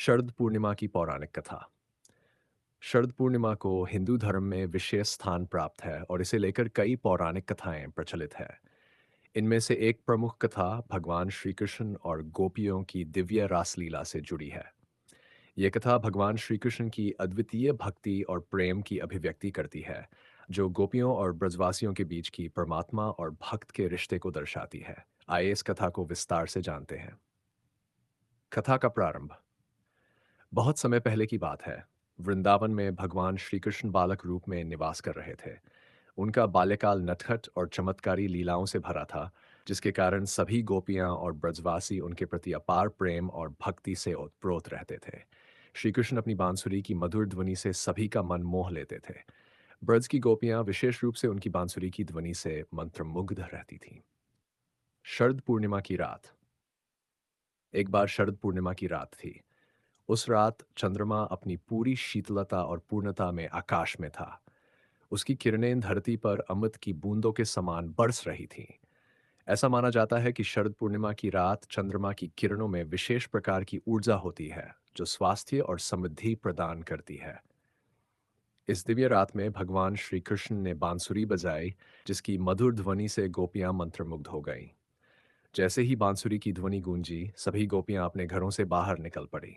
शरद पूर्णिमा की पौराणिक कथा। शरद पूर्णिमा को हिंदू धर्म में विशेष स्थान प्राप्त है और इसे लेकर कई पौराणिक कथाएं प्रचलित है। इनमें से एक प्रमुख कथा भगवान श्री कृष्ण और गोपियों की दिव्य रासलीला से जुड़ी है। ये कथा भगवान श्री कृष्ण की अद्वितीय भक्ति और प्रेम की अभिव्यक्ति करती है, जो गोपियों और ब्रजवासियों के बीच की परमात्मा और भक्त के रिश्ते को दर्शाती है। आइए इस कथा को विस्तार से जानते हैं। कथा का प्रारंभ बहुत समय पहले की बात है। वृंदावन में भगवान श्री कृष्ण बालक रूप में निवास कर रहे थे। उनका बाल्यकाल नटखट और चमत्कारी लीलाओं से भरा था, जिसके कारण सभी गोपियां और ब्रजवासी उनके प्रति अपार प्रेम और भक्ति से ओतप्रोत रहते थे। श्री कृष्ण अपनी बांसुरी की मधुर ध्वनि से सभी का मन मोह लेते थे। ब्रज की गोपियां विशेष रूप से उनकी बांसुरी की ध्वनि से मंत्रमुग्ध रहती थीं। शरद पूर्णिमा की रात। एक बार शरद पूर्णिमा की रात थी। उस रात चंद्रमा अपनी पूरी शीतलता और पूर्णता में आकाश में था। उसकी किरणें धरती पर अमृत की बूंदों के समान बरस रही थीं। ऐसा माना जाता है कि शरद पूर्णिमा की रात चंद्रमा की किरणों में विशेष प्रकार की ऊर्जा होती है, जो स्वास्थ्य और समृद्धि प्रदान करती है। इस दिव्य रात में भगवान श्री कृष्ण ने बांसुरी बजाई, जिसकी मधुर ध्वनि से गोपियां मंत्रमुग्ध हो गईं। जैसे ही बांसुरी की ध्वनि गूंजी, सभी गोपियां अपने घरों से बाहर निकल पड़ी।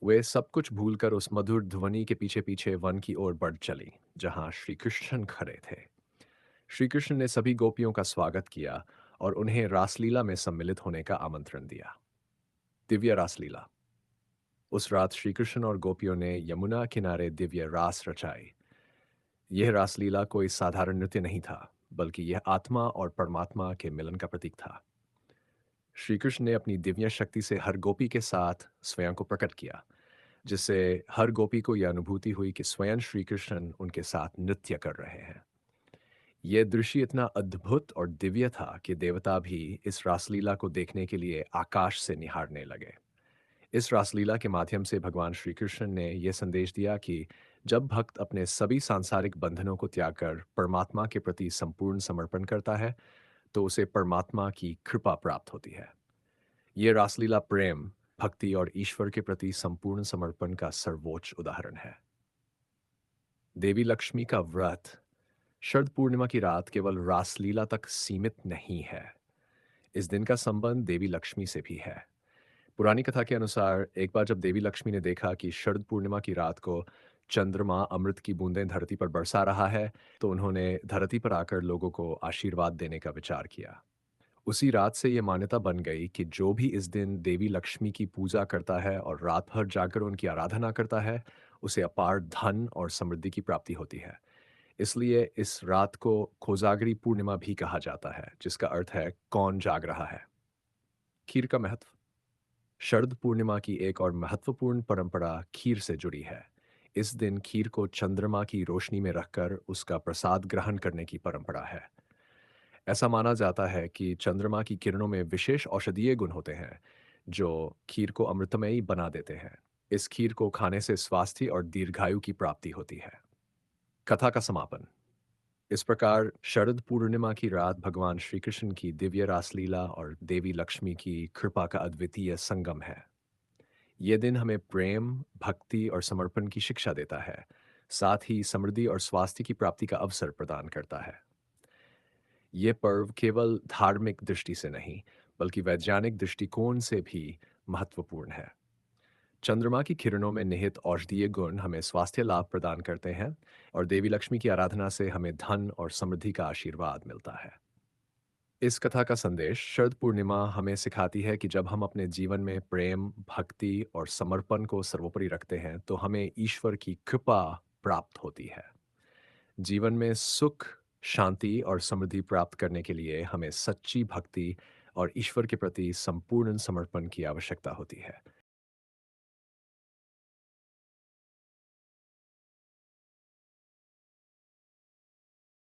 वे सब कुछ भूलकर उस मधुर ध्वनि के पीछे पीछे वन की ओर बढ़ चली, जहां श्री कृष्ण खड़े थे। श्री कृष्ण ने सभी गोपियों का स्वागत किया और उन्हें रासलीला में सम्मिलित होने का आमंत्रण दिया। दिव्य रासलीला। उस रात श्री कृष्ण और गोपियों ने यमुना किनारे दिव्य रास रचाई। यह रासलीला कोई साधारण नृत्य नहीं था, बल्कि यह आत्मा और परमात्मा के मिलन का प्रतीक था। श्री कृष्ण ने अपनी दिव्य शक्ति से हर गोपी के साथ स्वयं को प्रकट किया, जिससे हर गोपी को यह अनुभूति हुई कि स्वयं श्री कृष्ण उनके साथ नृत्य कर रहे हैं। यह दृश्य इतना अद्भुत और दिव्य था कि देवता भी इस रासलीला को देखने के लिए आकाश से निहारने लगे। इस रासलीला के माध्यम से भगवान श्री कृष्ण ने यह संदेश दिया कि जब भक्त अपने सभी सांसारिक बंधनों को त्याग कर परमात्मा के प्रति संपूर्ण समर्पण करता है, तो उसे परमात्मा की कृपा प्राप्त होती है। ये रासलीला प्रेम, भक्ति और ईश्वर के प्रति संपूर्ण समर्पण का सर्वोच्च उदाहरण है। देवी लक्ष्मी का व्रत। शरद पूर्णिमा की रात केवल रासलीला तक सीमित नहीं है। इस दिन का संबंध देवी लक्ष्मी से भी है। पुरानी कथा के अनुसार एक बार जब देवी लक्ष्मी ने देखा कि शरद पूर्णिमा की रात को चंद्रमा अमृत की बूंदें धरती पर बरसा रहा है, तो उन्होंने धरती पर आकर लोगों को आशीर्वाद देने का विचार किया। उसी रात से ये मान्यता बन गई कि जो भी इस दिन देवी लक्ष्मी की पूजा करता है और रात भर जाकर उनकी आराधना करता है, उसे अपार धन और समृद्धि की प्राप्ति होती है। इसलिए इस रात को कोजागरी पूर्णिमा भी कहा जाता है, जिसका अर्थ है कौन जाग रहा है। खीर का महत्व। शरद पूर्णिमा की एक और महत्वपूर्ण परंपरा खीर से जुड़ी है। इस दिन खीर को चंद्रमा की रोशनी में रखकर उसका प्रसाद ग्रहण करने की परंपरा है। ऐसा माना जाता है कि चंद्रमा की किरणों में विशेष औषधीय गुण होते हैं, जो खीर को अमृतमयी बना देते हैं। इस खीर को खाने से स्वास्थ्य और दीर्घायु की प्राप्ति होती है। कथा का समापन। इस प्रकार शरद पूर्णिमा की रात भगवान श्री कृष्ण की दिव्य रासलीला और देवी लक्ष्मी की कृपा का अद्वितीय संगम है। यह दिन हमें प्रेम, भक्ति और समर्पण की शिक्षा देता है, साथ ही समृद्धि और स्वास्थ्य की प्राप्ति का अवसर प्रदान करता है। ये पर्व केवल धार्मिक दृष्टि से नहीं, बल्कि वैज्ञानिक दृष्टिकोण से भी महत्वपूर्ण है। चंद्रमा की किरणों में निहित औषधीय गुण हमें स्वास्थ्य लाभ प्रदान करते हैं और देवी लक्ष्मी की आराधना से हमें धन और समृद्धि का आशीर्वाद मिलता है। इस कथा का संदेश शरद पूर्णिमा हमें सिखाती है कि जब हम अपने जीवन में प्रेम, भक्ति और समर्पण को सर्वोपरि रखते हैं, तो हमें ईश्वर की कृपा प्राप्त होती है। जीवन में सुख, शांति और समृद्धि प्राप्त करने के लिए हमें सच्ची भक्ति और ईश्वर के प्रति संपूर्ण समर्पण की आवश्यकता होती है।